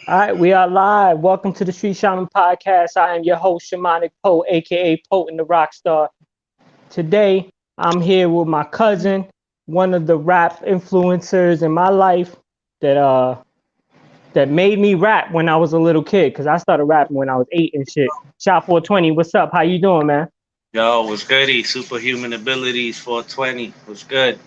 All right, we are live. Welcome to the Street Shaman Podcast. I am your host, Shamanic Poe, aka Poe and the Rockstar. Today, I'm here with my cousin, one of the rap influencers in my life that made me rap when I was a little kid. Cause I started rapping when I was 8 and shit. Shot 420, what's up? How you doing, man? Yo, what's goody? Superhuman abilities 420. What's good?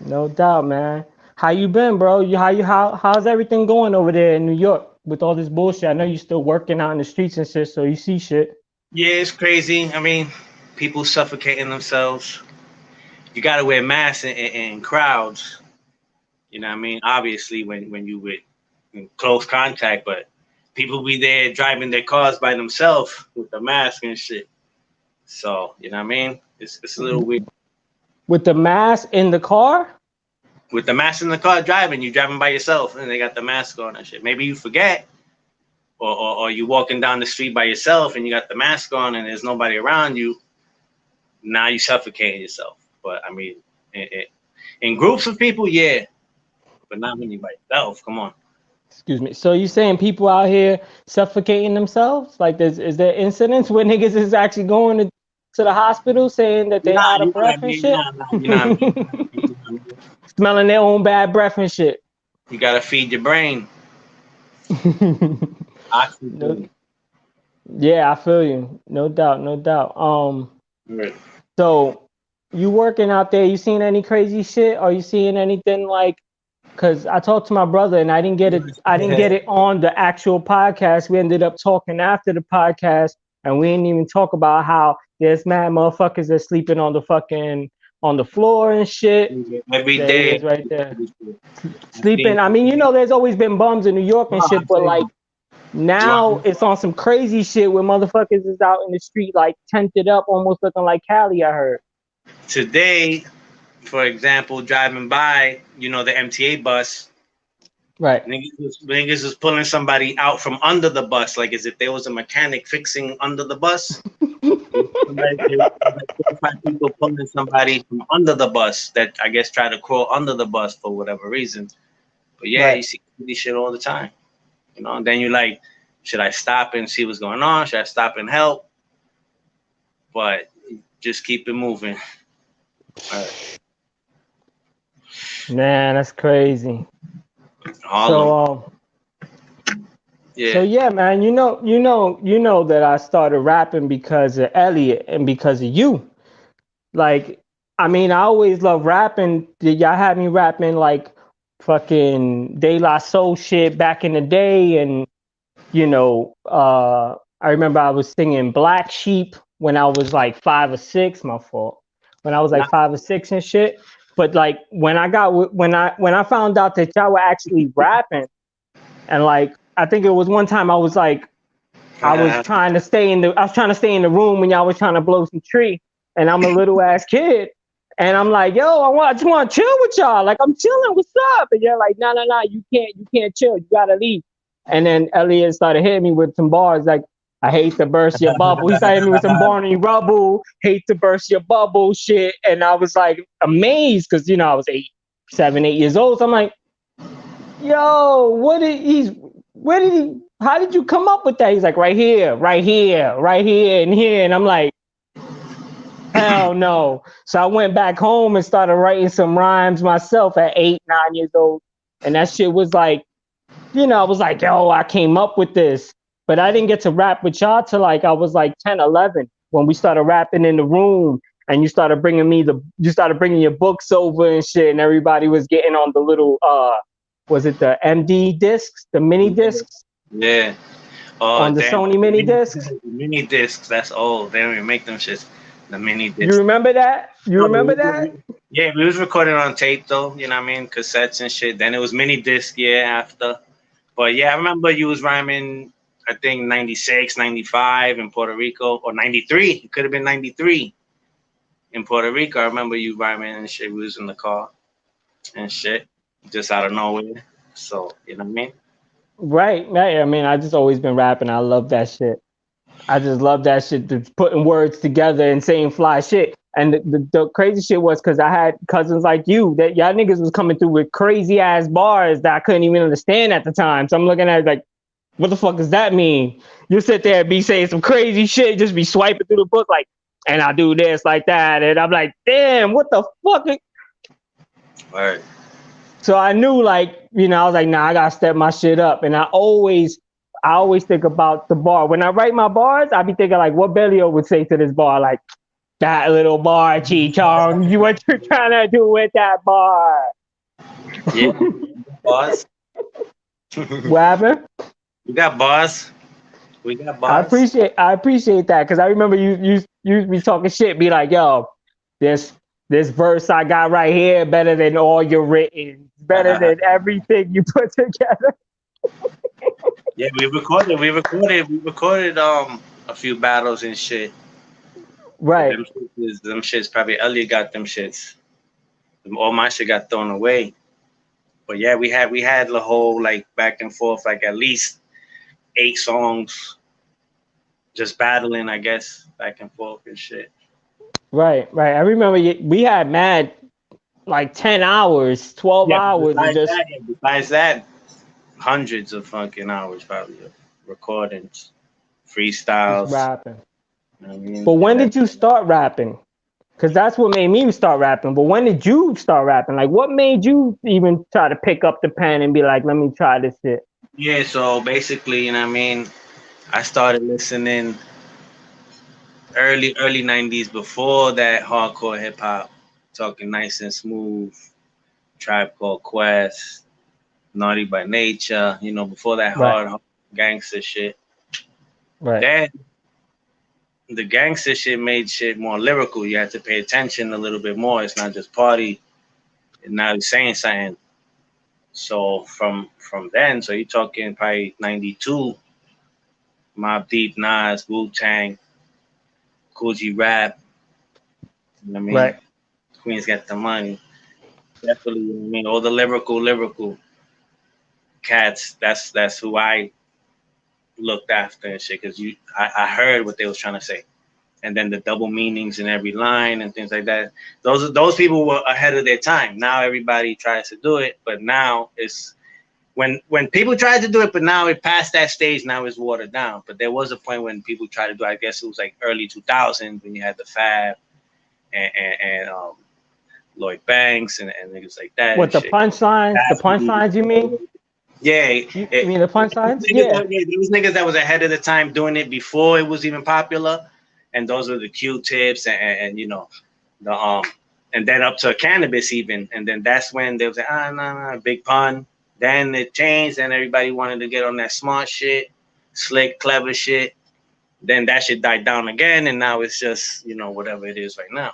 No doubt, man. How you been, bro? How's everything going over there in New York with all this bullshit? I know you still working out in the streets and shit, so you see shit. Yeah, it's crazy. I mean, people suffocating themselves. You gotta wear masks in crowds. You know what I mean? Obviously, when you with in close contact, but people be there driving their cars by themselves with the mask and shit. So, you know what I mean? It's a little weird. With the mask in the car? With the mask in the car driving, you driving by yourself and they got the mask on and shit. Maybe you forget. Or you walking down the street by yourself and you got the mask on and there's nobody around you, now you suffocating yourself. But I mean, in groups of people, yeah, but not when you by yourself. Come on. Excuse me. So you saying people out here suffocating themselves? Like, is there incidents where niggas is actually going to the hospital saying that they Nah, out you of know what I breath and mean. shit? You know what I mean. You know what I mean? Smelling their own bad breath and shit. You gotta feed your brain No, oxygen. yeah, I feel you. No doubt, no doubt. Right. So you working out there, you seen any crazy shit? Or you seeing anything like, cause I talked to my brother and I didn't get it on the actual podcast. We ended up talking after the podcast and we didn't even talk about how there's mad motherfuckers that sleeping on the floor and shit. Every There he day. is right there. I think, Sleeping. I mean, there's always been bums in New York and shit, I'm but like saying, now it's on some crazy shit where motherfuckers is out in the street like tented up, almost looking like Cali, I heard. today, for example, driving by, the MTA bus. Right. Niggas was pulling somebody out from under the bus, like as if there was a mechanic fixing under the bus. There was like 45 people pulling somebody from under the bus that I guess tried to crawl under the bus for whatever reason. But yeah, Right. you see this shit all the time. And then you're like, should I stop and see what's going on? Should I stop and help? But just keep it moving. All right. Man, that's crazy. Harlem. So so Yeah. yeah, man, you know that I started rapping because of Elliot and because of you. Like, I mean, I always love rapping. Did y'all had me rapping like fucking De La Soul shit back in the day? And I remember I was singing Black Sheep when I was like 5 or 6. My fault. When I was like 5 or 6 and shit. But like when I found out that y'all were actually rapping, and like I think it was one time I was trying to stay in the room when y'all was trying to blow some tree, and I'm a little ass kid, and I'm like, yo, I just want to chill with y'all. Like, I'm chilling. What's up? And you're like, no, no, no, you can't chill. You gotta leave. And then Elliot started hitting me with some bars like, I hate to burst your bubble. He started hitting me with some Barney Rubble, hate to burst your bubble shit. And I was like amazed because I was 7, 8 years old. So I'm like, yo, where did he, how did you come up with that? He's like, right here, right here, right here, and here. And I'm like, hell no. So I went back home and started writing some rhymes myself at 8, 9 years old. And that shit was like, I was like, yo, I came up with this. But I didn't get to rap with y'all till like I was like 10, 11 when we started rapping in the room and you started bringing your books over and shit, and everybody was getting on the little was it the MD discs, the mini discs Yeah. Oh, on the damn. Sony mini discs? Mini discs. That's old. They don't even make them shits. The mini You discs. remember that? You No, remember that? yeah, we was recording on tape though. You know what I mean? Cassettes and shit. Then it was mini disc. Yeah, after. But yeah, I remember you was rhyming. I think 96, 95 in Puerto Rico, or 93. It could have been 93 in Puerto Rico. I remember you rhyming and shit. We was in the car and shit, just out of nowhere. So you know what I mean? Right, right. I mean, I just always been rapping. I love that shit. I just love that shit, just putting words together and saying fly shit. And the crazy shit was because I had cousins like you that y'all niggas was coming through with crazy ass bars that I couldn't even understand at the time. So I'm looking at it like, what the fuck does that mean? You sit there and be saying some crazy shit, just be swiping through the book like, and I do this like that, and I'm like, damn, what the fuck? Right. So I knew, like, you know, I was like, nah, I gotta step my shit up. And I always think about the bar. When I write my bars, I be thinking like, what Bellio would say to this bar, like, that little bar, Chi-Chong, you what you're trying to do with that bar? Yeah. Bars. What happened? We got bars. We got I bars. appreciate that because I remember you be talking shit, be like, yo, this verse I got right here better than all your written, better than everything you put together. Yeah, we recorded a few battles and shit. But Right. them shits probably Elliot got them shits. All my shit got thrown away. But yeah, we had the whole like back and forth, like at least 8 songs, just battling, I guess, back and forth and shit. Right. I remember we had mad like 10 hours, 12 Yeah, but hours of just besides that, hundreds of fucking hours probably of recordings, freestyles. rapping. You know what I mean? But when And did you start rapping? Because that's what made me start rapping. But when did you start rapping? Like, what made you even try to pick up the pen and be like, let me try this shit? yeah, so basically, you know what I mean? I started listening early 90s before that hardcore hip hop, talking nice and smooth, Tribe Called Quest, Naughty by Nature, before that Right. hard gangster shit. Right. Then the gangster shit made shit more lyrical. You had to pay attention a little bit more. It's not just party. And now he's saying something. So from then, so you're talking probably 92, Mobb Deep, Nas, Wu Tang, Coogee Rap. You know what I mean? Right. Queens Got the Money. Definitely, you know what I mean? All the lyrical cats. That's who I looked after and shit. Cause I heard what they was trying to say, and then the double meanings in every line and things like that. Those people were ahead of their time. Now everybody tries to do it, but now it's when people tried to do it, but now it passed that stage. Now it's watered down. But there was a point when people tried to do. I guess it was like early 2000s when you had the Fab and Lloyd Banks and niggas like that What, and the shit. punchlines? The punchlines, you mean? Yeah, You mean the punchlines? Yeah. there was niggas that was ahead of the time doing it before it was even popular, and those were the Q-tips and the and then up to cannabis even, and then that's when they was like no, big pun. Then it changed, and everybody wanted to get on that smart shit, slick, clever shit. Then that shit died down again, and now it's just whatever it is right now.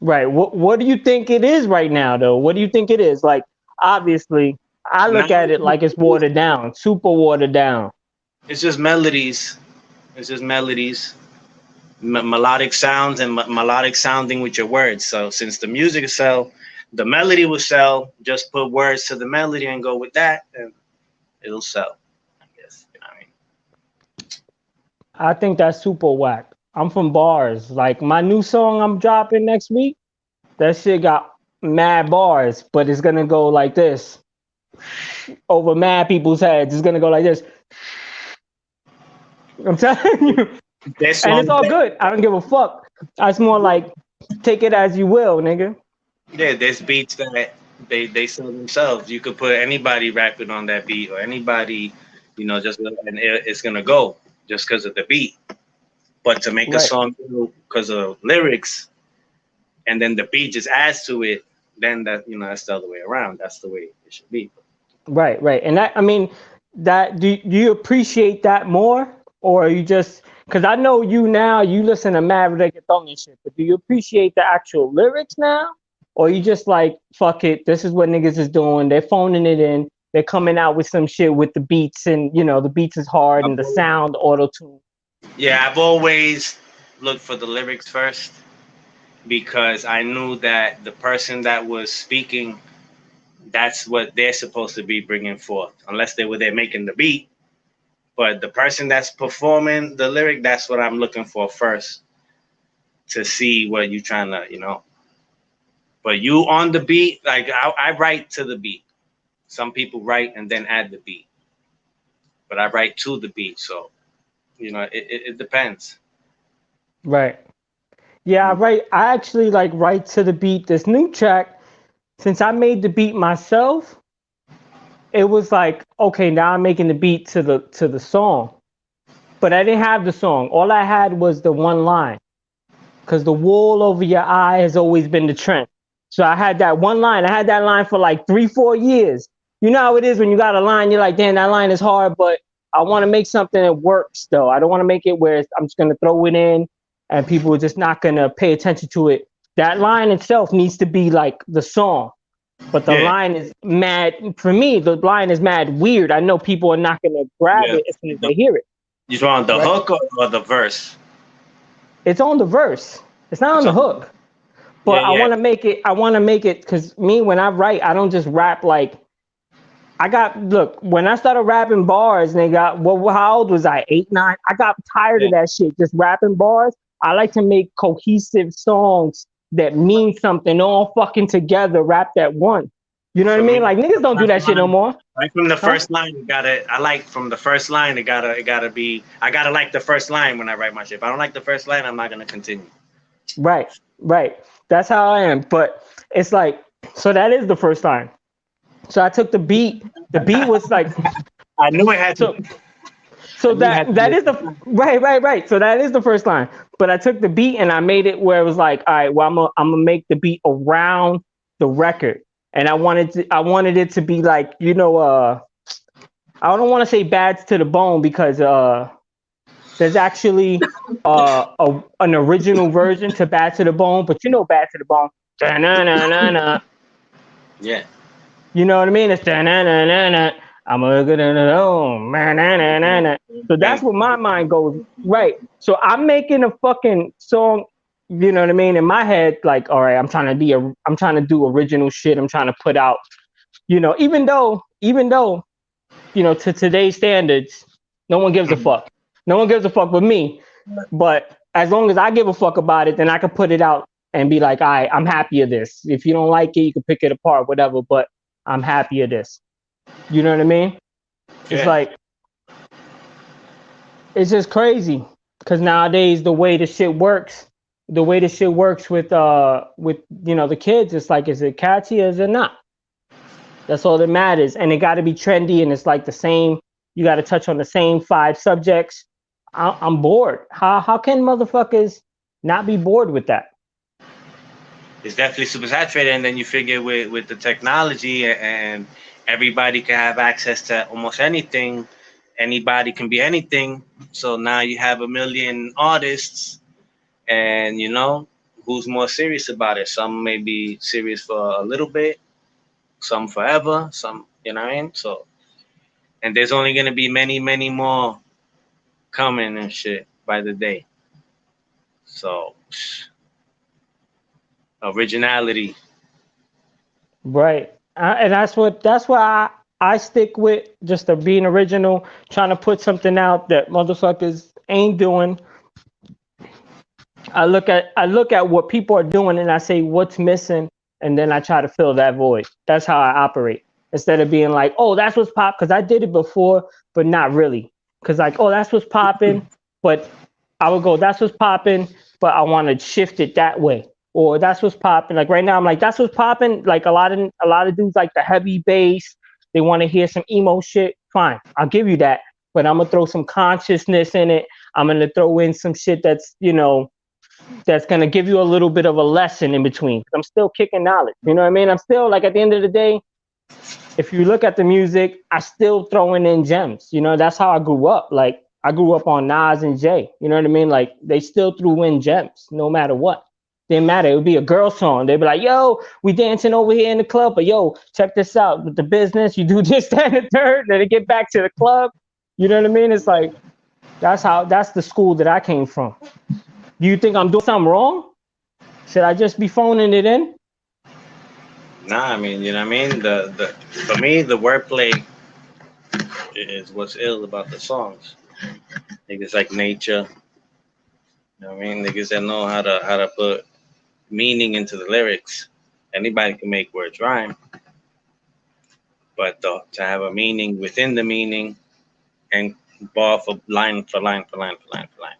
Right. What do you think it is right now, though? What do you think it is? Like, obviously, I Now look at it like it's watered down, super watered down. it's just melodies. It's just melodies. Melodic sounds and melodic sounding with your words. So since the music sell, the melody will sell. Just put words to the melody and go with that, and it'll sell. I guess you know what I mean. I think that's super whack. I'm from bars. Like, my new song I'm dropping next week, that shit got mad bars, but it's gonna go like this over mad people's heads. It's gonna go like this. I'm telling you. This And it's song, all good. I don't give a fuck. It's more like, take it as you will, nigga. yeah, there's beats that they sell themselves. You could put anybody rapping on that beat or anybody, just and it's gonna go just because of the beat. But to make a Right. song because of lyrics and then the beat just adds to it, then that's the other way around. That's the way it should be. Right. And that, I mean, that do you appreciate that more, or are you just, because I know you now, you listen to mad reggaeton and shit, but do you appreciate the actual lyrics now, or you just like, fuck it, this is what niggas is doing, they're phoning it in, they're coming out with some shit with the beats, and the beats is hard and the sound auto tune. Yeah, I've always looked for the lyrics first because I knew that the person that was speaking, that's what they're supposed to be bringing forth, unless they were there making the beat. But the person that's performing the lyric, that's what I'm looking for first to see what you're trying to, you know. But you on the beat, like I write to the beat. Some people write and then add the beat, but I write to the beat. So you know, it depends. Right. Yeah, I actually like write to the beat. This new track, since I made the beat myself, it was like, okay, now I'm making the beat to the song. But I didn't have the song. All I had was the one line. Cause the wool over your eye has always been the trend. So I had that one line. I had that line for like 3-4 years. You know how it is when you got a line, you're like, damn, that line is hard, but I want to make something that works though. I don't want to make it where I'm just gonna throw it in and people are just not gonna pay attention to it. That line itself needs to be like the song. But the Yeah, line is mad for me, the line is mad weird. I know people are not gonna grab yeah. it as soon as they hear it. You want the Right? hook or the verse? It's on the verse. It's not on It's the on. hook. Yeah, But yeah, I want to make it because me, when I write, I don't just rap like look, when I started rapping bars, and they got, well, how old was I? 8, 9? I got tired yeah. of that shit, just rapping bars. I like to make cohesive songs that mean something all fucking together, wrapped at once. You know what I For mean? me, Like niggas the don't do first that shit no line, more. right from the Huh? first line, you gotta. I like from the first line. It gotta be. I gotta like the first line when I write my shit. If I don't like the first line, I'm not gonna continue. Right, right. That's how I am. But it's like, so that is the first line. So I took the beat. The beat was like, I knew it had to. so I so knew it had to that be. is the right. So that is the first line. But I took the beat and I made it where it was like, all right, well, I'm gonna make the beat around the record, and I wanted it to be like, I don't want to say bad to the bone because there's actually an original version to Bad to the Bone, but you know Bad to the Bone. Da-na-na-na-na. Yeah. You know what I mean? It's da-na-na-na-na. I'm a good na-na-na-na. So that's Thank where my mind goes. Right. So I'm making a fucking song, you know what I mean, in my head, like, all right, I'm trying to do original shit. I'm trying to put out, even though, to today's standards, no one gives a you. fuck. No one gives a fuck but me. But as long as I give a fuck about it, then I can put it out and be like, all right, I'm happy of this. If you don't like it, you can pick it apart, whatever. But I'm happy of this. You know what I mean? It's Yeah. like, it's just crazy because nowadays the way the shit works with the kids, it's like, is it catchy or is it not? That's all that matters, and it got to be trendy, and it's like the same. You got to touch on the same 5 subjects. I'm bored. How can motherfuckers not be bored with that? It's definitely super saturated, and then you figure with the technology and everybody can have access to almost anything. Anybody can be anything. So now you have a million artists, and who's more serious about it. Some may be serious for a little bit, some forever, some, what I mean. So, and there's only gonna be many, many more coming and shit by the day. So, originality. Right. And that's why I stick with just the being original, trying to put something out that motherfuckers ain't doing. I look at what people are doing and I say what's missing, and then I try to fill that void. That's how I operate. Instead of being like, oh, that's what's pop, because I did it before, but not really. Because like, oh, that's what's popping, but I would go, that's what's popping, but I want to shift it that way. Or that's what's popping. Like right now, I'm like, that's what's popping. Like a lot of dudes like the heavy bass. They want to hear some emo shit. Fine, I'll give you that. But I'm gonna throw some consciousness in it. I'm gonna throw in some shit that's going to give you a little bit of a lesson in between. I'm still kicking knowledge. You know what I mean? I'm still like, at the end of the day, if you look at the music, I still throwing in gems. That's how I grew up. Like I grew up on Nas and Jay. You know what I mean? Like they still threw in gems no matter what. Didn't matter. It would be a girl song. They'd be like, yo, we dancing over here in the club, but yo, check this out. With the business, you do this, that, and the third. Then they get back to the club. You know what I mean? It's like, that's the school that I came from. Do you think I'm doing something wrong? Should I just be phoning it in? Nah, I mean, you know what I mean? The For me, the wordplay is what's ill about the songs. I think it's like nature, You know what I mean, niggas that know how to put meaning into the lyrics. Anybody can make words rhyme, but to have a meaning within the meaning and bar for line for line for line for line for line.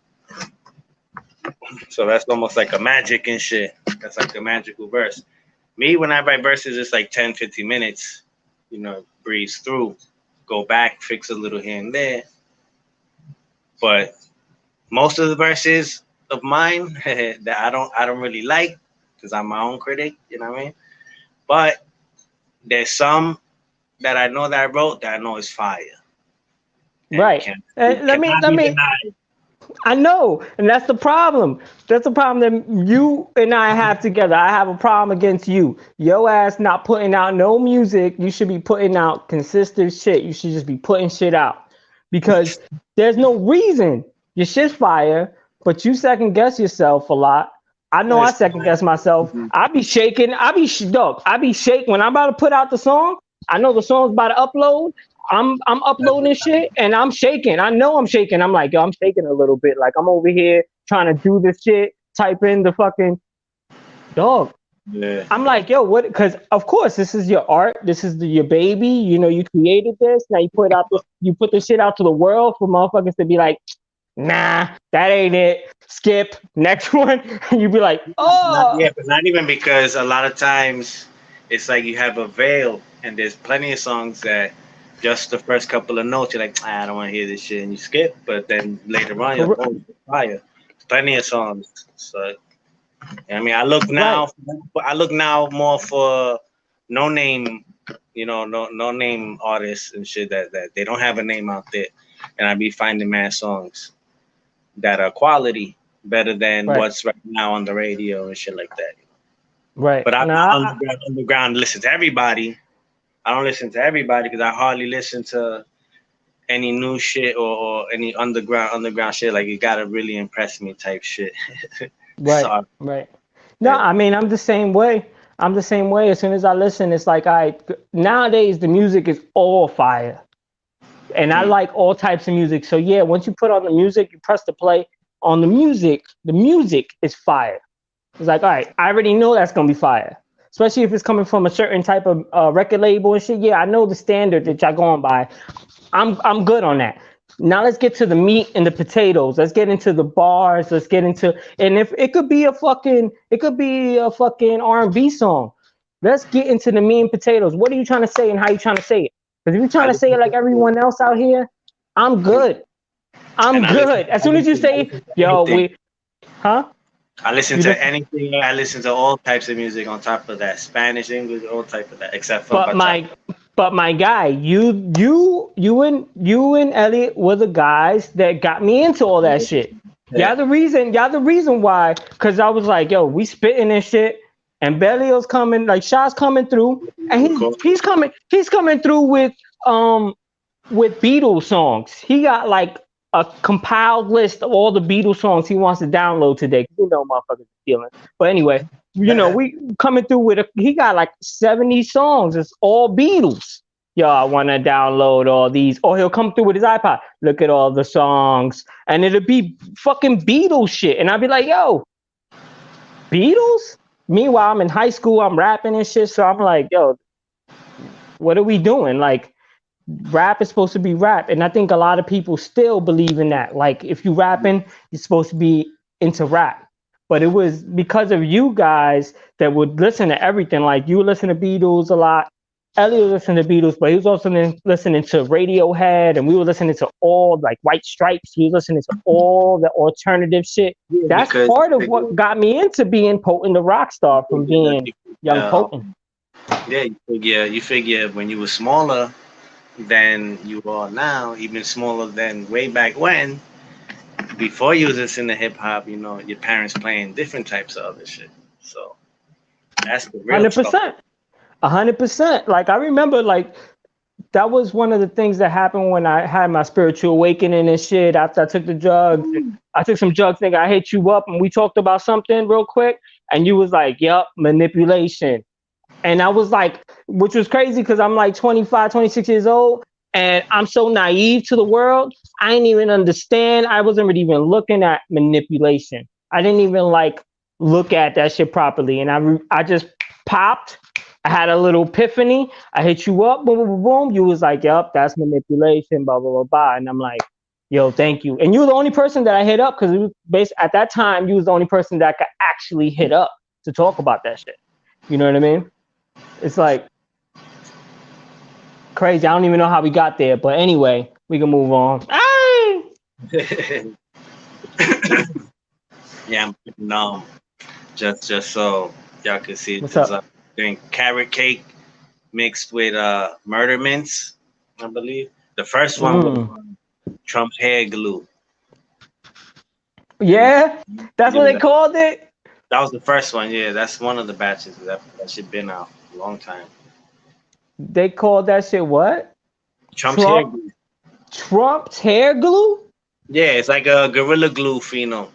So that's almost like a magic and shit. That's like a magical verse. Me, when I write verses, it's like 10, 15 minutes. You know, breeze through, go back, fix a little here and there. But most of the verses of mine that I don't really like because I'm my own critic. You know what I mean? But there's some that I know that I wrote that I know is fire. And Right. Let me. cannot be denied. I know, and that's the problem. That's the problem that you and I have together. I have a problem against you. Your ass not putting out no music. You should be putting out consistent shit. You should just be putting shit out because there's no reason. Your shit's fire, but you second guess yourself a lot. I know I second guess myself. I be shaking. I be dog. I be shaking when I'm about to put out the song. I know the song's about to upload. I'm uploading shit and I'm shaking. I know I'm shaking. I'm like, yo, I'm shaking a little bit. Like I'm over here trying to do this shit, type in the fucking dog. Yeah. I'm like, yo, what? Because of course this is your art. This is your baby. You know, you created this. Now you put out this. You put this shit out to the world for motherfuckers to be like, nah, that ain't it. Skip next one. And you be like, oh, Yeah, but not even because a lot of times it's like you have a veil and there's plenty of songs that just the first couple of notes, you're like, I don't want to hear this shit, and you skip. But then later on, you're like, oh, it's fire. Plenty of songs. So, I mean, I look now. Right. I look now more for no name, you know, no name artists and shit that they don't have a name out there, and I be finding mad songs that are quality better than what's right now on the radio and shit like that. Right. But I'm not underground. Listen to everybody. I don't listen to everybody because I hardly listen to any new shit or any underground shit. Like you gotta really impress me type shit. Right. Sorry. Right. No, I mean I'm the same way. I'm the same way. As soon as I listen, it's like nowadays the music is all fire. And I like all types of music. So yeah, once you put on the music, you press the play on the music is fire. It's like, all right, I already know that's gonna be fire. Especially if it's coming from a certain type of record label and shit. Yeah, I know the standard that y'all going by. I'm good on that. Now let's get to the meat and the potatoes. Let's get into the bars. Let's get into, and if it could be a fucking R&B song. Let's get into the meat and potatoes. What are you trying to say and how you trying to say it? Because if you're trying to say it like everyone else out here, I'm good. I'm good. As soon as you say, yo, I listen to anything. I listen to all types of music on top of that, Spanish, English, all type of that, except for. But my guy, you and Elliot were the guys that got me into all that shit. Y'all the reason why. Because I was like, yo, we spitting this shit, and Bellio's coming, like SHA's coming through, and he's coming through with Beatles songs. He got like a compiled list of all the Beatles songs he wants to download today. You know, motherfuckers feeling. But anyway, you know, we coming through with he got like 70 songs. It's all Beatles. Yo, I want to download all these. Or he'll come through with his iPod. Look at all the songs. And it'll be fucking Beatles shit. And I'll be like, yo, Beatles? Meanwhile, I'm in high school. I'm rapping and shit. So I'm like, yo, what are we doing? Like, rap is supposed to be rap, and I think a lot of people still believe in that. Like, if you rapping, you're supposed to be into rap. But it was because of you guys that would listen to everything. Like, you would listen to Beatles a lot. Elliot would listen to Beatles, but he was also listening to Radiohead, and we were listening to all like White Stripes. He was listening to all the alternative shit. That's part of what got me into being Potent the rock star from being young Potent. Yeah, you figure when you were smaller than you are now, even smaller than way back when, before you was listening to hip hop, you know, your parents playing different types of other shit. So that's the real 100%. 100%. Like I remember, like that was one of the things that happened when I had my spiritual awakening and shit. After I took the drugs, I took some drugs. Nigga, I hit you up and we talked about something real quick, and you was like, "Yup, manipulation." And I was like, which was crazy because I'm like 25, 26 years old, and I'm so naive to the world. I didn't even understand. I wasn't really even looking at manipulation. I didn't even like look at that shit properly, and I just popped. I had a little epiphany. I hit you up, boom, boom, boom, boom. You was like, "Yup, that's manipulation," blah, blah, blah, blah. And I'm like, "Yo, thank you." And you were the only person that I hit up because at that time you was the only person that I could actually hit up to talk about that shit. You know what I mean? It's like crazy. I don't even know how we got there, but anyway, we can move on. Yeah, I'm putting, just so y'all can see, What's there's up? doing carrot cake mixed with murder mints, I believe. The first one was Trump's hair glue. Yeah, that's what Yeah, they called it. that was the first one. Yeah, that's one of the batches. That should been out a long time. They called that shit what? Trump's hair glue. Trump's hair glue? Yeah, it's like a gorilla glue phenol.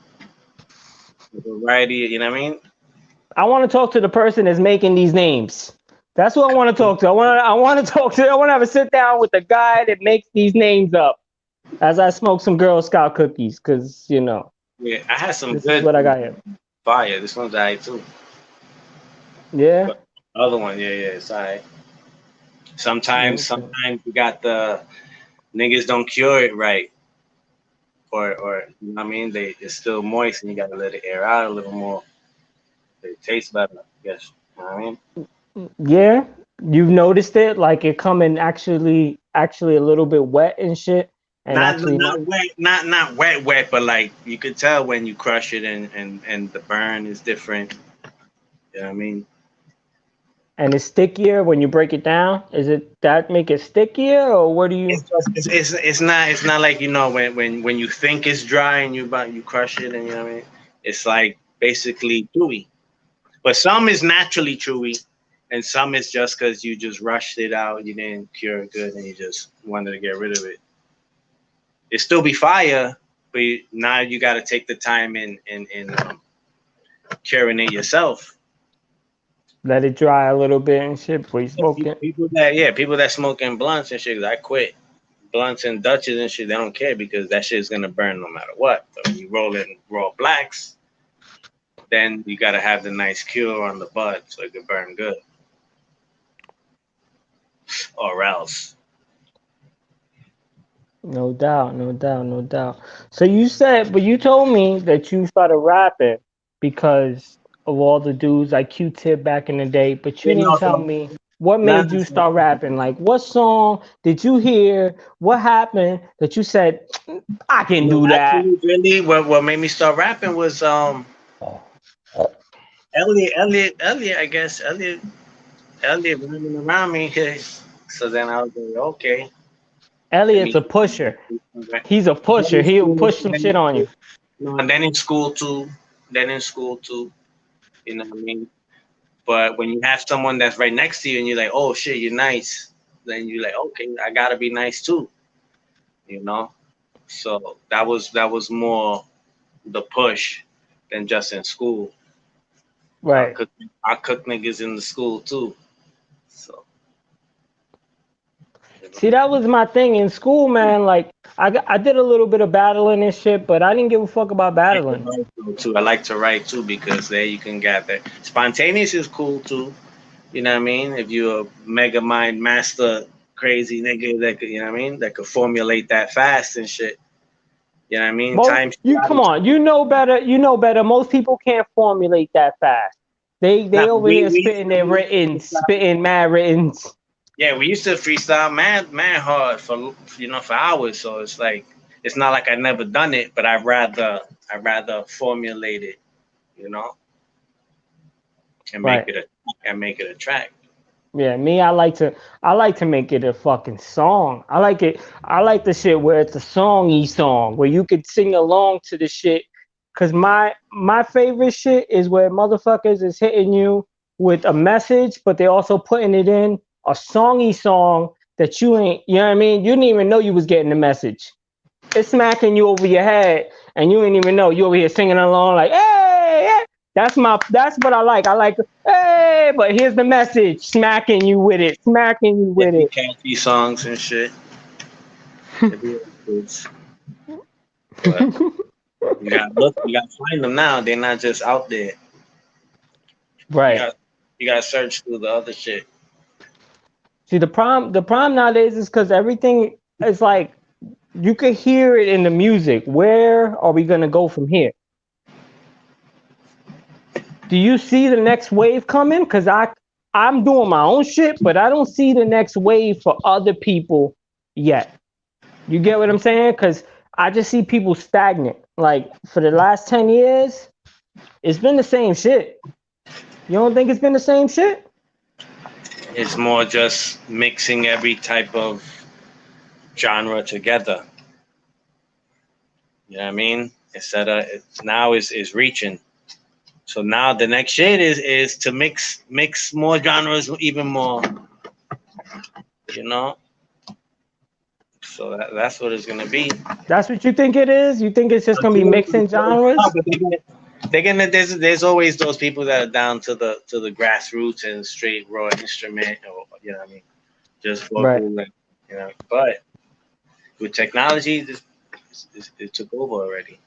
A variety, you know what I mean? I want to talk to the person that's making these names. That's what I want to talk to. I want to talk to. I want to have a sit down with the guy that makes these names up as I smoke some Girl Scout cookies, because you know. Yeah, I had some This good is what I got here. fire. This one's alright too. Yeah. But the other one, yeah, it's alright. Sometimes you got the niggas don't cure it right, or you know what I mean, it's still moist and you gotta let it air out a little more. It tastes better, I guess. You know what I mean? Yeah. You've noticed it, like it coming actually a little bit wet and shit, and actually Not wet, not wet, but like you could tell when you crush it and the burn is different. You know what I mean? and it's stickier when you break it down. Is it that make it stickier, or what do you? It's not like, you know, when you think it's dry and you crush it, and you know what I mean. It's like basically chewy, but some is naturally chewy, and some is just because you just rushed it out, you didn't cure it good, and you just wanted to get rid of it. It still be fire, but now you got to take the time in curing it yourself. Let it dry a little bit and shit before you smoke it. People that smoking blunts and shit, I quit. Blunts and Dutches and shit, they don't care because that shit is gonna burn no matter what. But when you roll in raw blacks, then you gotta have the nice cure on the bud so it can burn good. Or else. No doubt, no doubt, no doubt. So you said, but you told me that you started rapping because of all the dudes like Q-Tip back in the day, but you You didn't know, tell me what nah, made you start rapping. Like, what song did you hear? What happened that you said, I can do that? actually, really, what made me start rapping was Elliot, I guess Elliot running around me. So then I was like, okay. Let Elliot's me. a pusher. He's a pusher. He'll push some shit on you. And then in school too. You know what I mean? But when you have someone that's right next to you and you're like, oh shit, you're nice, then you're like, okay, I gotta be nice too. You know? So that was more the push than just in school. I Right. cook I cook niggas in the school too. So you know. See, that was my thing in school, man. Like, I did a little bit of battling and shit, but I didn't give a fuck about battling. I like to write too because there you can gather. Spontaneous is cool too. You know what I mean? If you're a mega mind master crazy nigga that could, you know what I mean, that could formulate that fast and shit. You know what I mean? You come on, you know better. You know better. Most people can't formulate that fast. They Nah, over here spitting their written, spitting mad writtens. yeah, we used to freestyle man hard for hours. So it's like it's not like I never done it, but I rather formulate it, you know, and make Right. it a track. Yeah, me, I like to make it a fucking song. I like the shit where it's a songy song where you could sing along to the shit. Cause my favorite shit is where motherfuckers is hitting you with a message, but they also putting it in a songy song that you ain't, you know what I mean? You didn't even know you was getting the message. It's smacking you over your head and you ain't even know. You over here singing along like, hey, hey. That's what I like. I like, hey, but here's the message, smacking you with it, smacking you Yeah, with it. catchy songs and shit. It'd be good. But You gotta look, you gotta find them now. They're not just out there. You Right. got you gotta search through the other shit. See, the problem nowadays is because everything is like you could hear it in the music. Where are we gonna go from here? Do you see the next wave coming? Because I'm doing my own shit, but I don't see the next wave for other people yet. You get what I'm saying? Because I just see people stagnant. Like for the last 10 years, it's been the same shit. You don't think it's been the same shit? It's more just mixing every type of genre together. You know what I mean? Instead of now is reaching. So now the next shit is to mix more genres even more. You know? So that's what it's gonna be. That's what you think it is? You think it's just gonna be mixing genres? They're gonna there's always those people that are down to the grassroots and straight raw instrument, or you know what I mean, just Right. vocal and you know. But with technology, it took over already.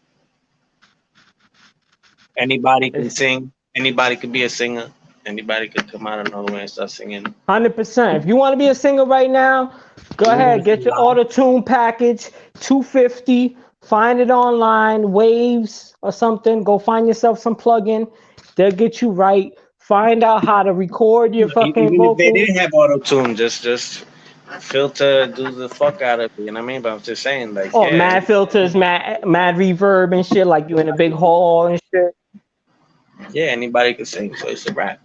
Anybody can sing. Anybody could be a singer. Anybody could come out of nowhere and start singing. 100%. If you want to be a singer right now, go ahead, get your auto tune package, 250. Find it online, Waves or something. Go find yourself some plugin. They'll get you right. Find out how to record your fucking Even if they vocals. didn't have auto tune, just filter, do the fuck out of it. You know what I mean? But I'm just saying, like, Oh, yeah, mad filters, mad reverb and shit, like you in a big hall and shit. yeah, anybody could sing, so it's a rap.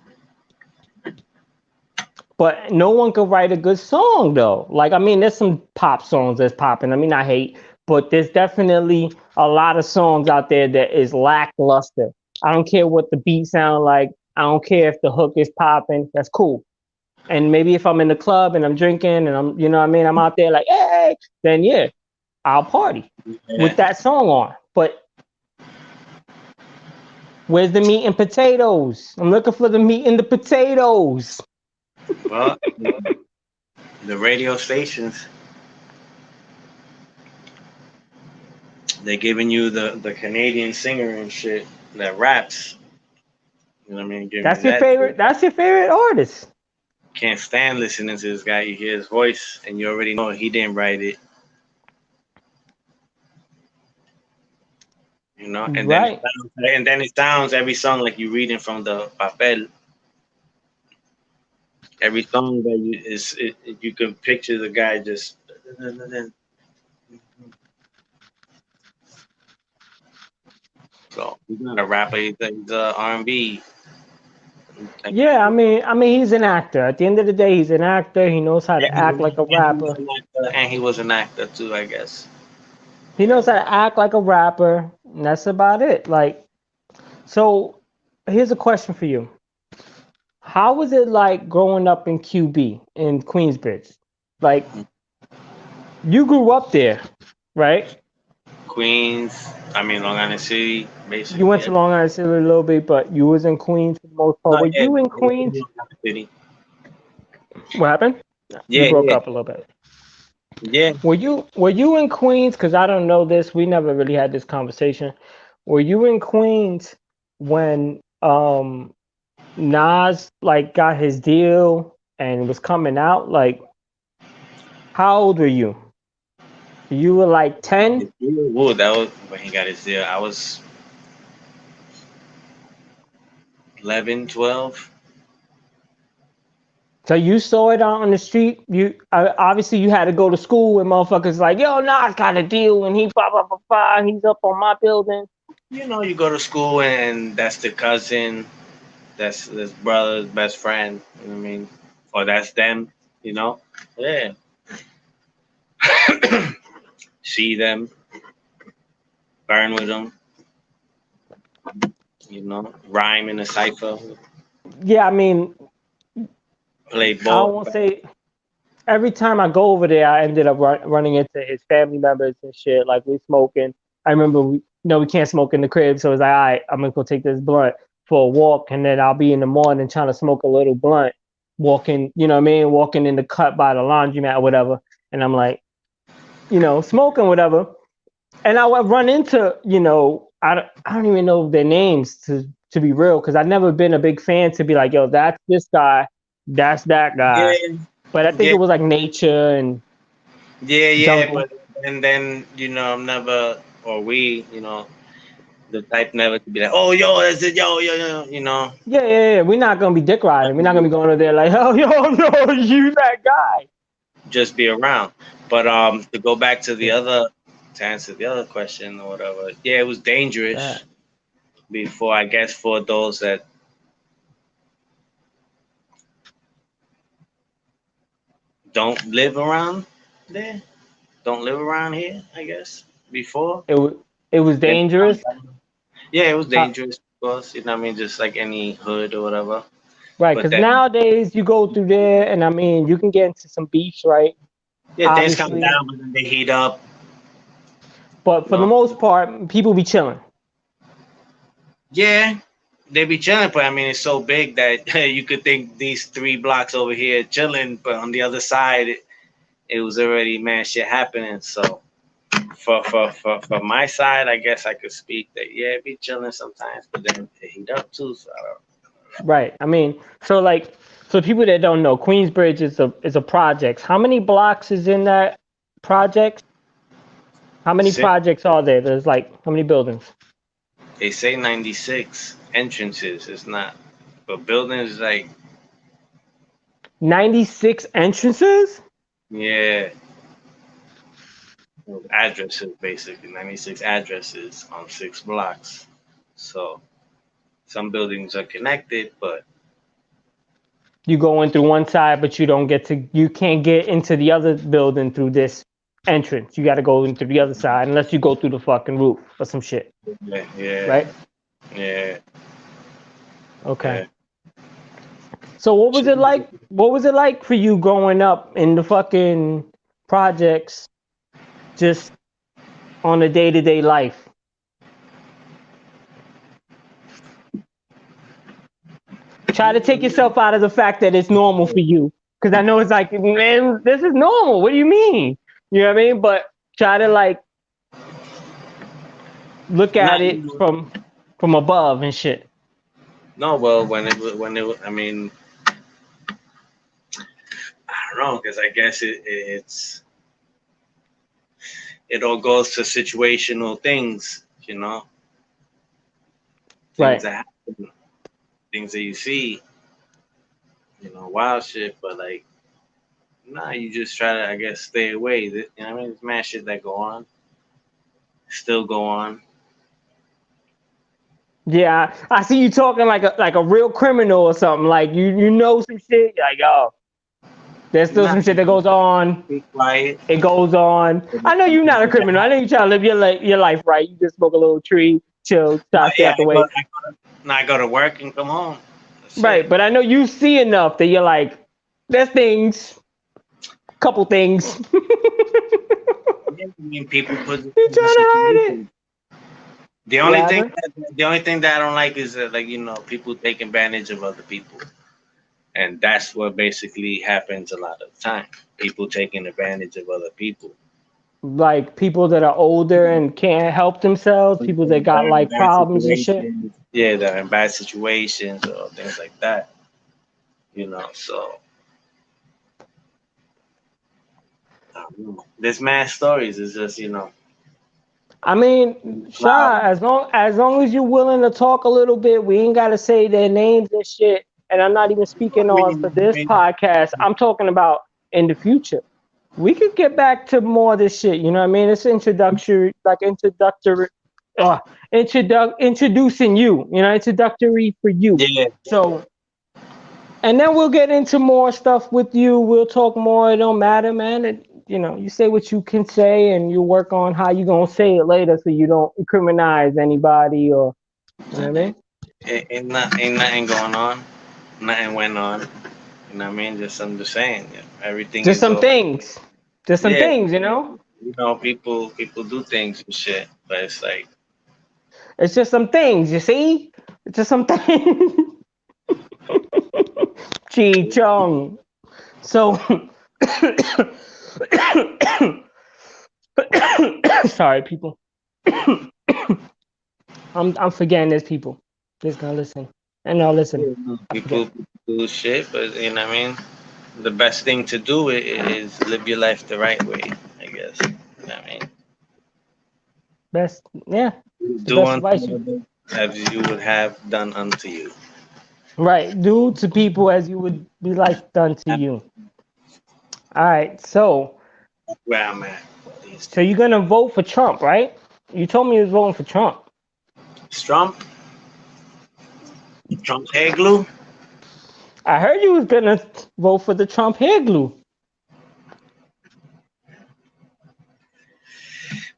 But no one could write a good song though. Like I mean, there's some pop songs that's popping. I mean, I hate, but there's definitely a lot of songs out there that is lackluster. I don't care what the beat sound like. I don't care if the hook is popping. That's cool. And maybe if I'm in the club and I'm drinking and I'm, you know what I mean, I'm out there like, hey, then yeah, I'll party with that song on. But where's the meat and potatoes? I'm looking for the meat and the potatoes. Well, the radio stations, they're giving you the Canadian singer and shit that raps. You know what I mean? Give me That's your that favorite. shit. That's your favorite artist. Can't stand listening to this guy. You hear his voice, and you already know he didn't write it. You know, Right. and then it sounds every song like you reading from the papel. Every song that you can picture the guy just. So he's not a rapper. He's a R&B. Yeah, I mean, he's an actor. At the end of the day, he's an actor. He knows how to act like a rapper. And he was an actor too, I guess. He knows how to act like a rapper, and that's about it. Like, so here's a question for you. How was it like growing up in QB in Queensbridge? Like, you grew up there, right? Queens, I mean Long Island City, basically. You went to Long Island City a little bit, but you was in Queens for the most part. No, Were yeah, you in Long Queens? Island City. What happened? You Yeah, broke yeah, up a little bit. yeah. Were you in Queens? Because I don't know this. We never really had this conversation. Were you in Queens when Nas like got his deal and was coming out? Like, how old were you? You were like 10? Whoa, that was when he got his deal. I was 11, 12. So you saw it out on the street. You obviously you had to go to school with motherfuckers like, yo, Nas got a deal and he blah blah blah blah. He's up on my building. You know, you go to school and that's the cousin, that's this brother's best friend. You know what I mean? Or that's them. You know? Yeah. See them, burn with them. You know, rhyme in a cipher, Yeah, I mean, play I ball. won't say every time I go over there, I ended up running into his family members and shit. Like we smoking. I remember we can't smoke in the crib, so it's like, all right, I'm gonna go take this blunt for a walk, and then I'll be in the morning trying to smoke a little blunt, walking, you know what I mean, walking in the cut by the laundromat or whatever, and I'm like, smoking whatever, and I would run into, I don't even know their names to be real, because I've never been a big fan to be like, yo, that's this guy, that's that guy. Yeah, But I think yeah, it was like Nature and yeah. Jungle. But and then I'm never, or we, the type never to be like, oh, yo, that's it, yo. Yeah. We're not gonna be dick riding. We're not gonna be going over there like, oh, yo, no, you that guy. Just be around. But to go back to Yeah. to answer the other question or whatever, yeah, it was dangerous That. before, I guess, for those that don't live around there, don't live around here, I guess, before. It was Then, dangerous. yeah, it was Uh, dangerous, of course, what I mean, just like any hood or whatever. right, But because then, nowadays you go through there, and I mean, you can get into some beefs, right? yeah, things calm Obviously, down, but then they heat up, but you for the know. most part, people be chilling. Yeah, they be chilling, but I mean, it's so big that you could think these 3 blocks over here chilling, but on the other side, it was already man shit happening. So for my side, I guess I could speak that yeah, it be chilling sometimes, but then it heat up too. So I don't. Right. I mean, so like, so people that don't know, Queensbridge is a project. How many blocks is in that project? How many Six, projects are there? There's like how many buildings? they say 96 entrances. It's not, but buildings like 96 entrances? yeah, addresses basically 96 addresses on 6 blocks. So some buildings are connected, but You go in through one side, but you can't get into the other building through this entrance. You got to go into the other side unless you go through the fucking roof or some shit, yeah, yeah, right? yeah, Okay. yeah. So what was it like? What was it like for you growing up in the fucking projects, just on a day-to-day life? Try to take yourself out of the fact that it's normal for you, because I know it's like, man, this is normal. What do you mean? You know what I mean? But try to like look Not at it from above and shit. no, well, I mean, I don't know, because I guess it all goes to situational things, things Right. that happen, things that you see, wild shit. But like, nah, you just try to, I guess, stay away. I mean, it's mad shit that go on, still go on. Yeah, I see you talking like a real criminal or something. Like you know some shit. You're like, oh, there's still Nah, some shit that goes on. be quiet. It goes on. I know you're not a criminal. I know you try to live your life right. You just smoke a little tree, chill, try Nah, to stay yeah, out the way. I go to work and come home. That's Right, it. but I know you see enough that you're like, there's things, couple things. Yeah, I mean, people put themselves You trying in to hide it? situations. The What only thing happened? the only thing that I don't like is that, like, people take advantage of other people. And that's what basically happens a lot of the time. People taking advantage of other people. Like people that are older and can't help themselves, people that got They're in like bad problems and shit. situations. Yeah, they're in bad situations or things like that. So I don't know. There's mad stories. It's just, I mean, cloud. SHA, as long as you're willing to talk a little bit, we ain't gotta say their names and shit. And I'm not even speaking I on for this mean, podcast. I'm talking about in the future. We could get back to more of this shit. You know what I mean? It's introducing you. Introductory for you. yeah, So, and then we'll get into more stuff with you. We'll talk more. It don't matter, man. You say what you can say, and you work on how you gonna say it later, so you don't incriminate anybody, or you know what I mean. ain't nothing going on. Nothing went on. You know what I mean? I'm just saying. Yeah, everything Just is some all. things. Just some Yeah, things. You know. people do things and shit, but it's like, It's just some things. You see. It's just some things. Chi Chung. So, sorry, people. I'm forgetting there's people that's gonna listen. And no, listen. I forget. People do shit, but you know what I mean. The best thing to do is live your life the right way. I guess. You know what I mean. Best, yeah, it's the Do best unto advice you. others as you would have done unto you. Right, do to people as you would be like done to you. All right, Where I'm at. These so you're gonna vote for Trump, right? You told me you was voting for Trump. Trump, Trump's hair glue. I heard you was gonna vote for the Trump hair glue.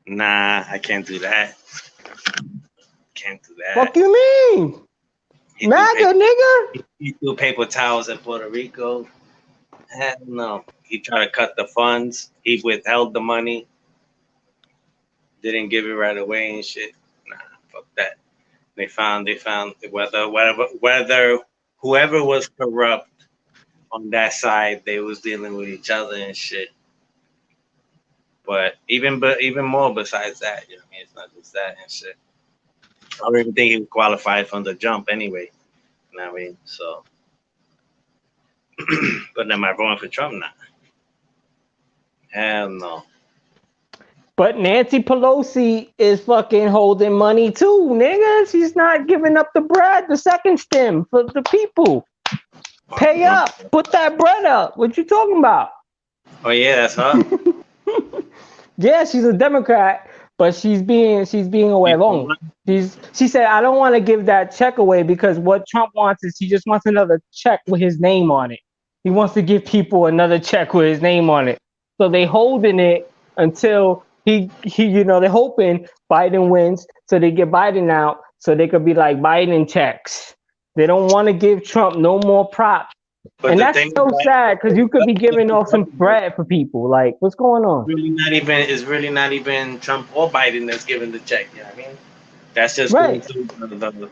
Nah, I can't do that. Can't do Fuck that. you mean? He threw MAGA paper. nigga? He threw paper towels at Puerto Rico. Hell no. He tried to cut the funds. He withheld the money. Didn't give it right away and shit. Nah, fuck that. They found whether whoever was corrupt on that side, they was dealing with each other and shit. But even more besides that, you know what I mean? It's not just that and shit. I don't even think he was qualified from the jump anyway. You know what I mean? So, but am I voting for Trump now? Hell no. But Nancy Pelosi is fucking holding money too, nigga. She's not giving up the bread, the second stem for the people. Pay up. Put that bread up. What you talking about? Oh yeah, that's her. Yeah, she's a Democrat, but she's being away wrong. She said, I don't want to give that check away because what Trump wants is he just wants another check with his name on it. He wants to give people another check with his name on it. So they holding it until he they're hoping Biden wins so they get Biden out so they could be like Biden checks. They don't want to give Trump no more props. But And the that's thing so is sad because you could be giving off some bread for people. Like, what's going on? really not even Trump or Biden that's giving the check. You know what I mean? That's just going Right. through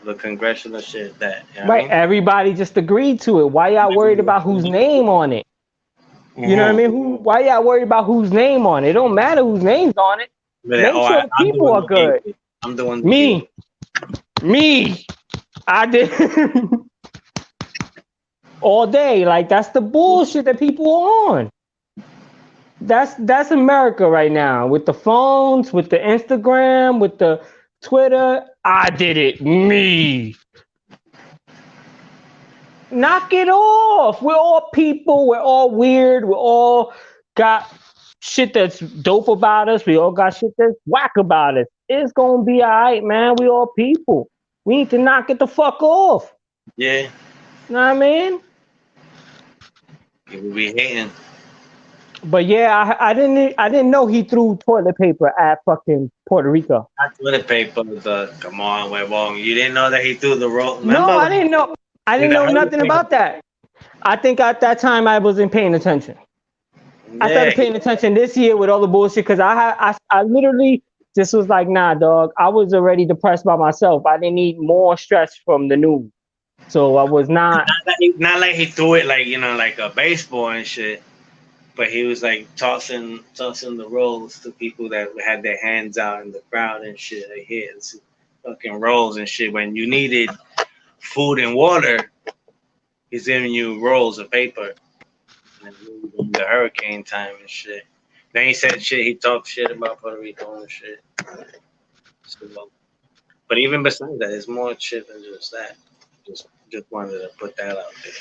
the congressional shit. That you know Right. what Everybody just agreed to it. Why y'all worried about whose name on it? I mean? You know what I mean? Why y'all worried about whose name on it? It don't matter whose name's on it. Make sure the I'm the people one are that gave good. it. I'm the one that gave it. Me. I did all day. Like that's the bullshit that people are on. That's America right now with the phones, with the Instagram, with the Twitter. I did it. Me. Knock it off. We're all people. We're all weird. We all got shit that's dope about us. We all got shit that's whack about us. It's gonna be all right, man. We all people. We need to knock it the fuck off. Yeah, You know what I mean? people be hating. But yeah, I didn't know he threw toilet paper at fucking Puerto Rico. Not toilet paper. Come on, we're wrong. You didn't know that he threw the roll. No, Remember? I didn't know. I didn't The know nothing hurricane. about that. I think at that time I wasn't paying attention. I started Yeah, paying attention this year with all the bullshit because I literally just was like, nah, dog. I was already depressed by myself. I didn't need more stress from the news, so I was not. not like he threw it like like a baseball and shit. But he was like tossing the rolls to people that had their hands out in the crowd and shit. Like, here, it's fucking rolls and shit. When you needed food and water, he's giving you rolls of paper. And the hurricane time and shit. Then he said shit. He talked shit about Puerto Rico and shit. So, but even besides that, there's more shit than just that. Just wanted to put that out there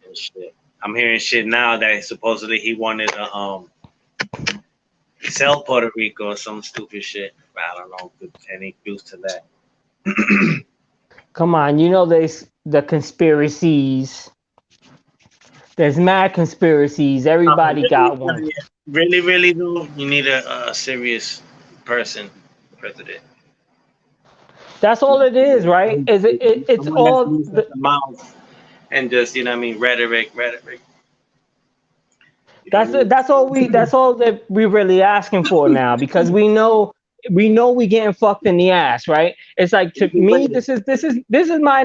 and shit. I'm hearing shit now that supposedly he wanted to sell Puerto Rico or some stupid shit. I don't know any truth to that. Come on, you know there's the conspiracies. There's mad conspiracies. Everybody got one. Really, really, though, you need a serious person, president. That's all it is, right? It's Someone that's all loose at the mouth and just rhetoric. that's all that we're really asking for now because we know we getting fucked in the ass, right? It's like to me, this is my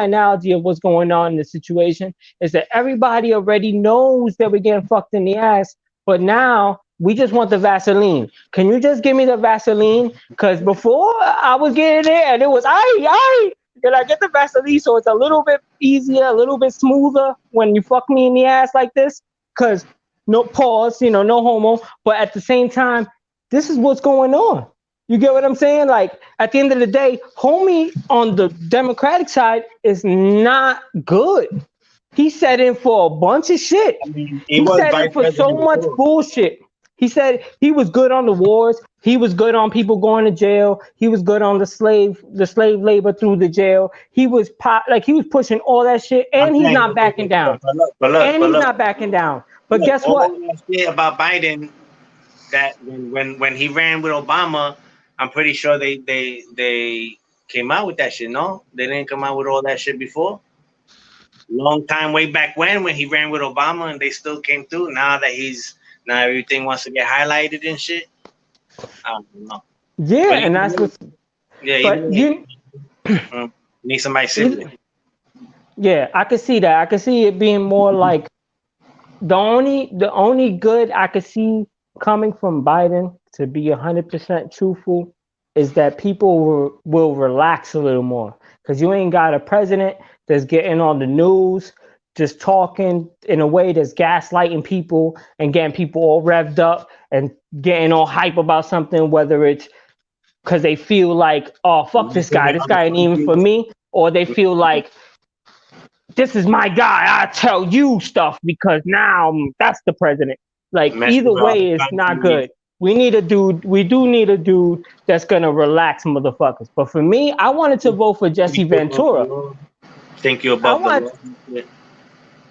analogy of what's going on in the situation is that everybody already knows that we're getting fucked in the ass, but now We just want the Vaseline. Can you just give me the Vaseline? Because before I was getting it and it was, I. Can I get the Vaseline so it's a little bit easier, a little bit smoother when you fuck me in the ass like this? Because no pause, no homo. But at the same time, this is what's going on. You get what I'm saying? Like, at the end of the day, homie on the Democratic side is not good. He set in for a bunch of shit. I mean, He set in for so much bullshit. He said he was good on the wars. He was good on people going to jail. He was good on the slave labor through the jail. He was he was pushing all that shit, and he's not backing down. And he's not backing down. But guess what? All that shit about Biden, that when he ran with Obama, I'm pretty sure they came out with that shit. No, they didn't come out with all that shit before. Long time way back when he ran with Obama, and they still came through. Now everything wants to get highlighted and shit. I don't know. Yeah, and that's what. Yeah, but you need somebody sitting. Yeah, I could see that. I could see it being more like the only good I could see coming from Biden, to be 100% truthful, is that people will relax a little more, because you ain't got a president that's getting on the news, just talking in a way that's gaslighting people and getting people all revved up and getting all hype about something, whether it's because they feel like, oh, fuck this guy ain't even for me, or they feel like, this is my guy, I tell you stuff because now that's the president. Like, either way, it's not good. We do need a dude that's gonna relax motherfuckers. But for me, I wanted to vote for Jesse Ventura. Think you're above the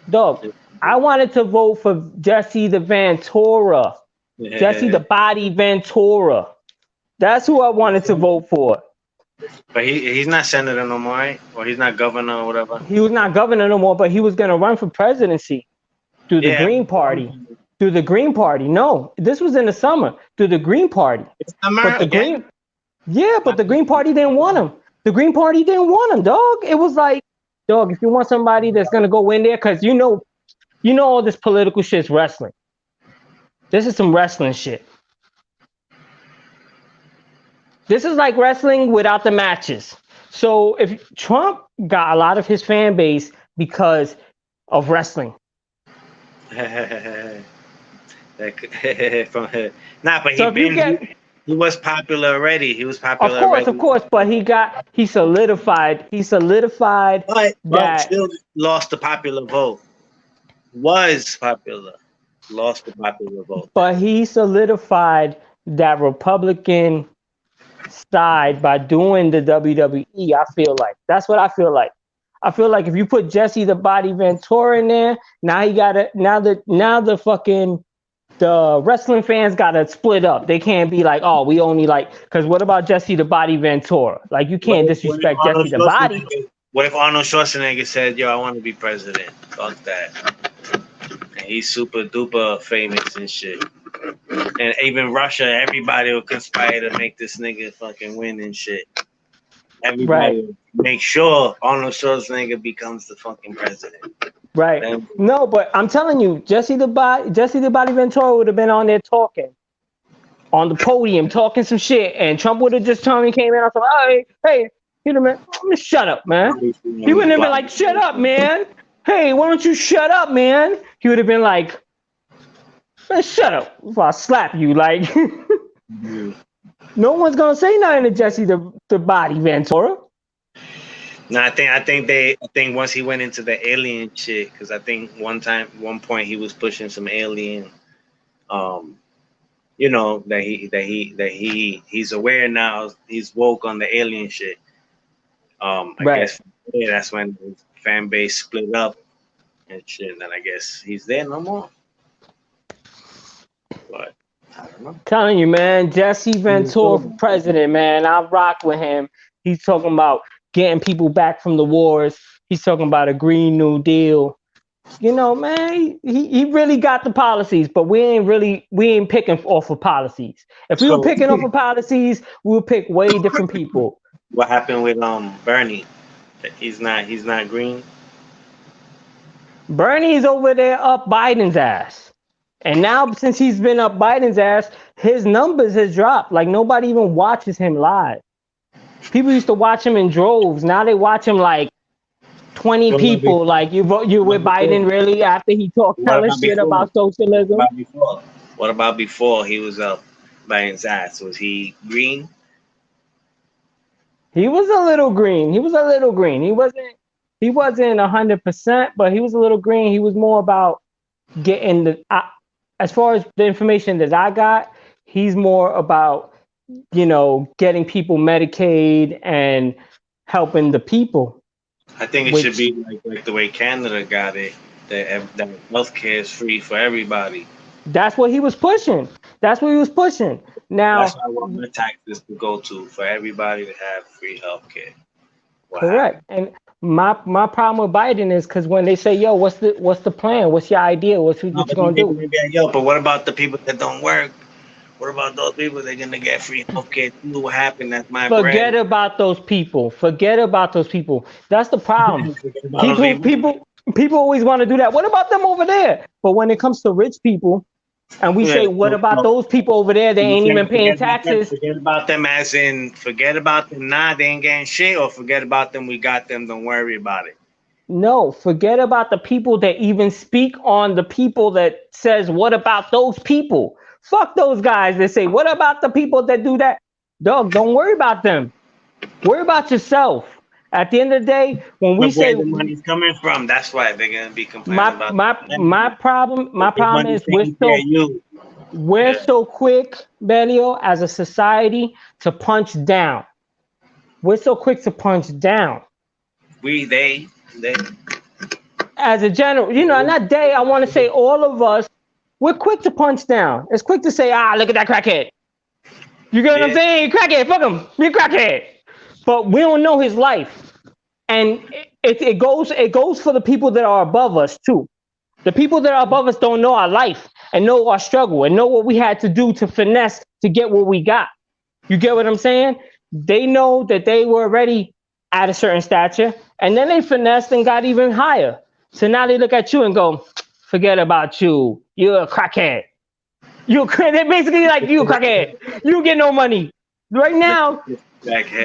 dog. I wanted to vote for Jesse the Ventura. Yeah. Jesse the Body Ventura. That's who I wanted to vote for. But he's not senator no more, right? Or he's not governor or whatever. He was not governor no more, but he was gonna run for presidency through the Green Party. Through the Green Party. No, this was in the summer. Through the Green Party. But the Green Party didn't want him. The Green Party didn't want him, dog. It was like, dog, if you want somebody that's gonna go in there, because you know all this political shit's wrestling. This is some wrestling shit. This is like wrestling without the matches. So if Trump got a lot of his fan base because of wrestling. But he was popular already. He was popular already. Of course, but he solidified but still lost the popular vote. Was popular, lost the popular vote. But he solidified that Republican side by doing the WWE. I feel like that's what I feel like. I feel like if you put Jesse the Body Ventura in there, now the wrestling fans gotta split up. They can't be like, oh, we only like, because what about Jesse the Body Ventura? Like, you can't disrespect Jesse the Body. What if Arnold Schwarzenegger said, yo, I want to be president? Fuck that. And he's super duper famous and shit. And even Russia, everybody will conspire to make this nigga fucking win and shit. Everybody will make sure Arnold Schwarzenegger becomes the fucking president. Right. No, but I'm telling you, Jesse the Body Ventura would have been on there talking on the podium, talking some shit, and Trump would have just turned and came in and said, hey, man, shut up, man. He wouldn't have been like, shut up, man. Hey, why don't you shut up, man? He would have been like, man, shut up before I slap you. Like, no one's gonna say nothing to Jesse the Body Ventura. No, I think once he went into the alien shit, because I think one point he was pushing some alien, that he's aware now, he's woke on the alien shit. I guess that's when his fan base split up and shit. And then I guess he's there no more. But I don't know. Telling you, man, Jesse Ventura for president, man. I rock with him. He's talking about getting people back from the wars. He's talking about a Green New Deal. Man, he really got the policies, but we ain't picking off of policies. If we were picking off of policies, we would pick way different people. What happened with Bernie? He's not green. Bernie's over there up Biden's ass. And now since he's been up Biden's ass, his numbers has dropped. Like nobody even watches him live. People used to watch him in droves. Now they watch him like 20 So people. Like you with Biden really after he talked what hella about shit before? about socialism. What about before he was up by his ass? Was he green? He was a little green. He was a little green. He wasn't 100%, but he was a little green. He was more about getting as far as the information that I got, he's more about, getting people Medicaid and helping the people. I think it should Which be like the way Canada got it. That healthcare is free for everybody. that's what he was pushing. That's what he was pushing. That's Now, what I want my taxes to go to for everybody to have free healthcare. What happened? correct. And my problem with Biden is because when they say, "Yo, what's the plan? What's your idea? What you No, but gonna they're do?" gonna get yo. But what about the people that don't work? What about those people? They're gonna get free healthcare too. What happened? That's my bread. Forget about those people. Forget about those people. That's the problem. Forget about those People, people. people, people always want to do that. What about them over there? But when it comes to rich people, and we Yeah, say, what so, about so those people over there? They you ain't even saying paying taxes. forget about them as in forget about them. Nah, they ain't getting shit. Or forget about them. We got them. Don't worry about it. No, forget about the people that even speak on the people that says, what about those people? Fuck those guys that say, what about the people that do that? Dog, don't worry about them. Worry about yourself. At the end of the day, when we Look where say the money's coming from. That's why they're gonna be complaining my about my my the problem my big problem money is we're taking care so of you. we're Yeah. so quick, Belio, as a society to punch down. We're so quick to punch down. They. As a general, not they, I want to say all of us, we're quick to punch down. It's quick to say, look at that crackhead. You get what I'm Yeah. saying? Crackhead, fuck him. You're crackhead. But we don't know his life. And it goes for the people that are above us too. The people that are above us don't know our life and know our struggle and know what we had to do to finesse to get what we got. You get what I'm saying? They know that they were already at a certain stature, and then they finessed and got even higher. So now they look at you and go, forget about you. You're a crackhead. They're basically like, you crackhead. You get no money. Right now,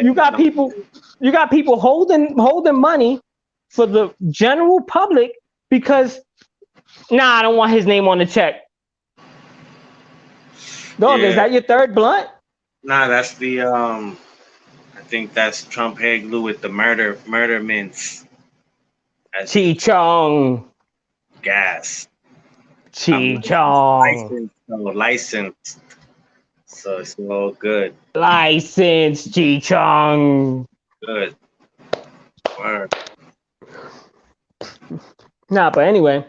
you got people holding money for the general public because I don't want his name on the check. Dog, is that your third blunt? Nah, that's the I think that's Trump hair glue with the murder mints as Chi Chong. gas. I'm Chi Chong. licensed, so it's all good. License Chi Chong. Good. Word. Nah, but anyway,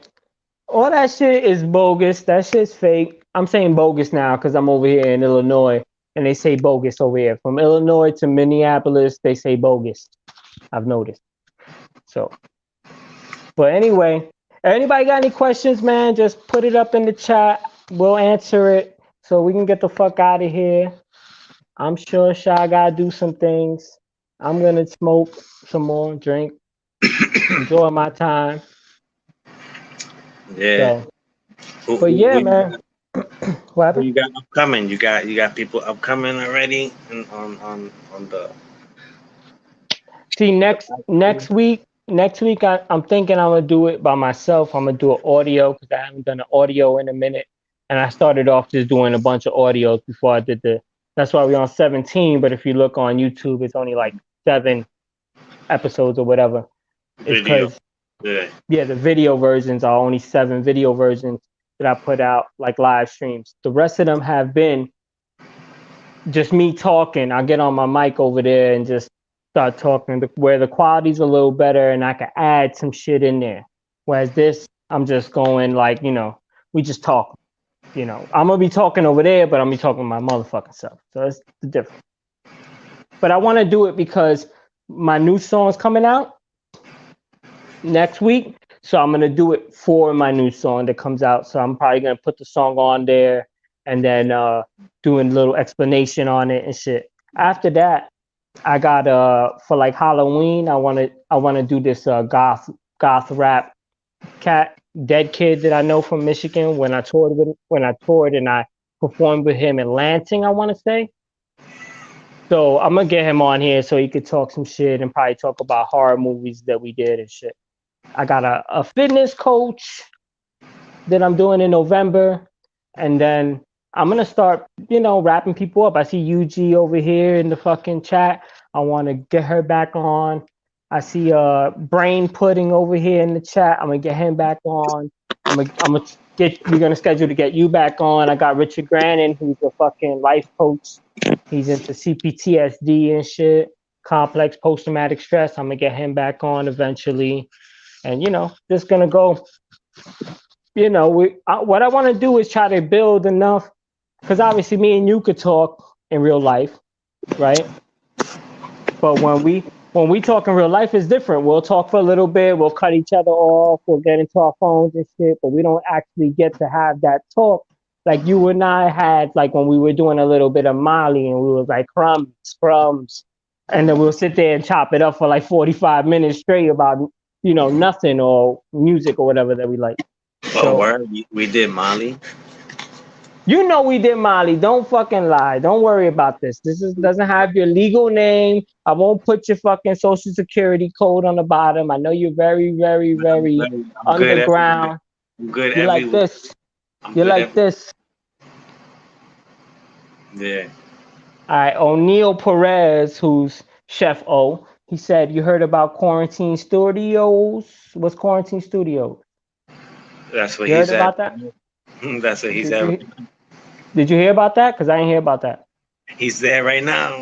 all that shit is bogus. That shit's fake. I'm saying bogus now because I'm over here in Illinois and they say bogus over here. From Illinois to Minneapolis, they say bogus. I've noticed. So, but anyway, anybody got any questions, man? Just put it up in the chat. We'll answer it so we can get the fuck out of here. I'm sure SHA gotta do some things. I'm gonna smoke some more, drink, enjoy my time. Yeah. So, but yeah, man. What happened? Who you got upcoming? You got people upcoming already on the. See, next week, I'm thinking I'm gonna do it by myself. I'm gonna do an audio because I haven't done an audio in a minute, and I started off just doing a bunch of audios before I did the. That's why we're on 17. But if you look on YouTube, it's only like 7 episodes or whatever. It's because the video versions are only 7 video versions that I put out like live streams. The rest of them have been just me talking. I get on my mic over there and just start talking where the quality's a little better and I can add some shit in there. Whereas this, I'm just going like, we just talk. I'm gonna be talking over there, but I'm gonna be talking my motherfucking self. So that's the difference. But I want to do it because my new song's coming out next week. So I'm gonna do it for my new song that comes out. So I'm probably gonna put the song on there and then doing a little explanation on it and shit. After that, I got for like Halloween, I wanna do this goth rap cat Dead Kid that I know from Michigan when I toured and I performed with him in Lansing, I want to say. So I'm gonna get him on here so he could talk some shit and probably talk about horror movies that we did and shit. I got a fitness coach that I'm doing in November, and then I'm gonna start, wrapping people up. I see UG over here in the fucking chat. I want to get her back on. I see Brain Pudding over here in the chat. I'm gonna get him back on. I'm gonna we're gonna schedule to get you back on. I got Richard Grannon, who's a fucking life coach. He's into CPTSD and shit, complex post-traumatic stress. I'm gonna get him back on eventually, and just gonna go. What I want to do is try to build enough, because obviously me and you could talk in real life, right? But when we talk in real life, it's different. We'll talk for a little bit, we'll cut each other off, we'll get into our phones and shit, but we don't actually get to have that talk like you and I had, like when we were doing a little bit of Molly and we was like crumbs, and then we'll sit there and chop it up for like 45 minutes straight about nothing or music or whatever that we like. Oh, word, we did Molly. We did Molly. Don't fucking lie. Don't worry about this. Doesn't have your legal name. I won't put your fucking social security code on the bottom. I know you're very, very, very underground. I'm good. You like this. You like this. Yeah. All right. O'Neil Perez, who's Chef O, he said, you heard about Quarantine Studios? What's Quarantine Studios? That's what you he heard said. About that? That's what he said. Did you hear about that? Because I didn't hear about that. He's there right now.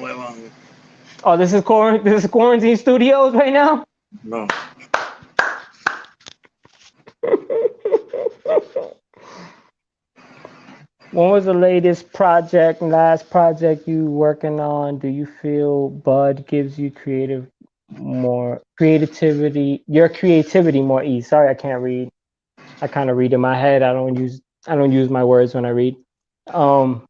Oh, this is Quarantine Studios right now? No. When was the last project you working on? Do you feel Bud gives you your creativity more ease? Sorry, I can't read. I kind of read in my head. I don't use my words when I read. The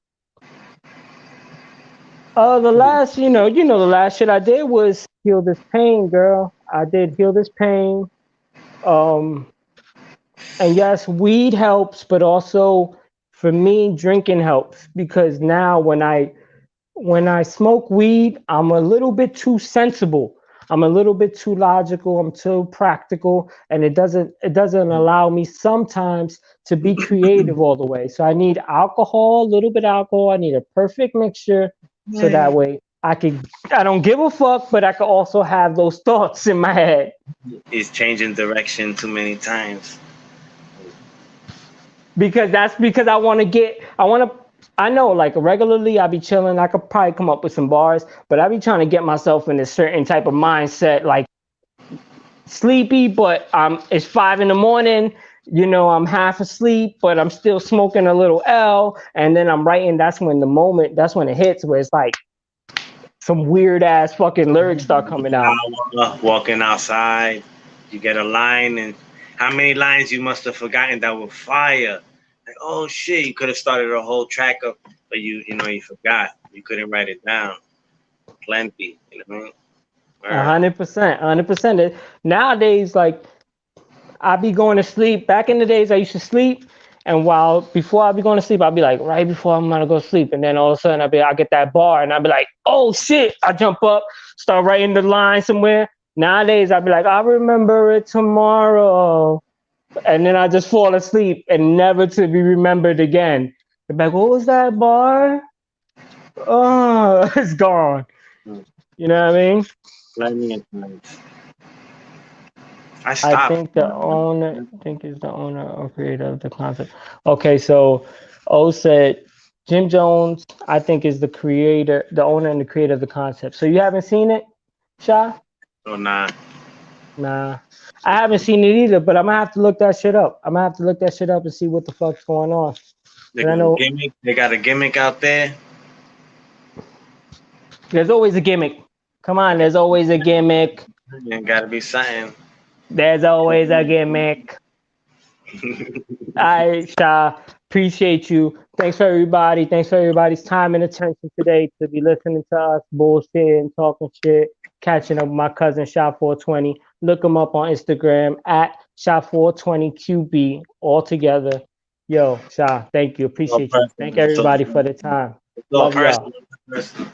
last, the last shit I did was Heal This Pain, girl. I did Heal This Pain. And yes, weed helps, but also for me, drinking helps, because now when I smoke weed, I'm a little bit too sensible. I'm a little bit too logical. I'm too practical, and it doesn't allow me sometimes to be creative all the way. So I need alcohol, a little bit of alcohol. I need a perfect mixture, so that way I don't give a fuck, but I can also have those thoughts in my head. He's changing direction too many times. Because I know, like, regularly I be chilling. I could probably come up with some bars, but I be trying to get myself in a certain type of mindset, like sleepy, but it's 5 a.m. I'm half asleep, but I'm still smoking a little L, and then I'm writing. That's when it hits, where it's like some weird ass fucking lyrics start coming out. Walking outside, you get a line, and how many lines you must have forgotten that were fire. Like, oh shit, you could have started a whole track up, but you forgot. You couldn't write it down. Plenty, you know what I mean? 100%. Nowadays, like, I be going to sleep. Back in the days, I used to sleep, and before I be going to sleep, I'll be like, right before I'm gonna go to sleep, and then all of a sudden I get that bar, and I'll be like, oh shit! I jump up, start writing the line somewhere. Nowadays, I'll be like, I'll remember it tomorrow. And then I just fall asleep and never to be remembered again. I'm like, what was that bar? Oh, it's gone. You know what I mean? I think the owner is the owner or creator of the concept. Okay, so O said Jim Jones, I think, is the owner and the creator of the concept. So you haven't seen it, SHA? Oh, nah. Nah. I haven't seen it either, but I'm gonna have to look that shit up. I'm gonna have to look that shit up and see what the fuck's going on. They got a gimmick out there. There's always a gimmick. Come on, there's always a gimmick. There gotta be something. There's always a gimmick. All right, SHA, appreciate you. Thanks for everybody's time and attention today to be listening to us bullshit and talking shit, catching up with my cousin SHA420. Look him up on Instagram at SHA 420 QB all together. Yo, SHA, thank you. No Appreciate you. person. Thank everybody for the time. No Love y'all. person.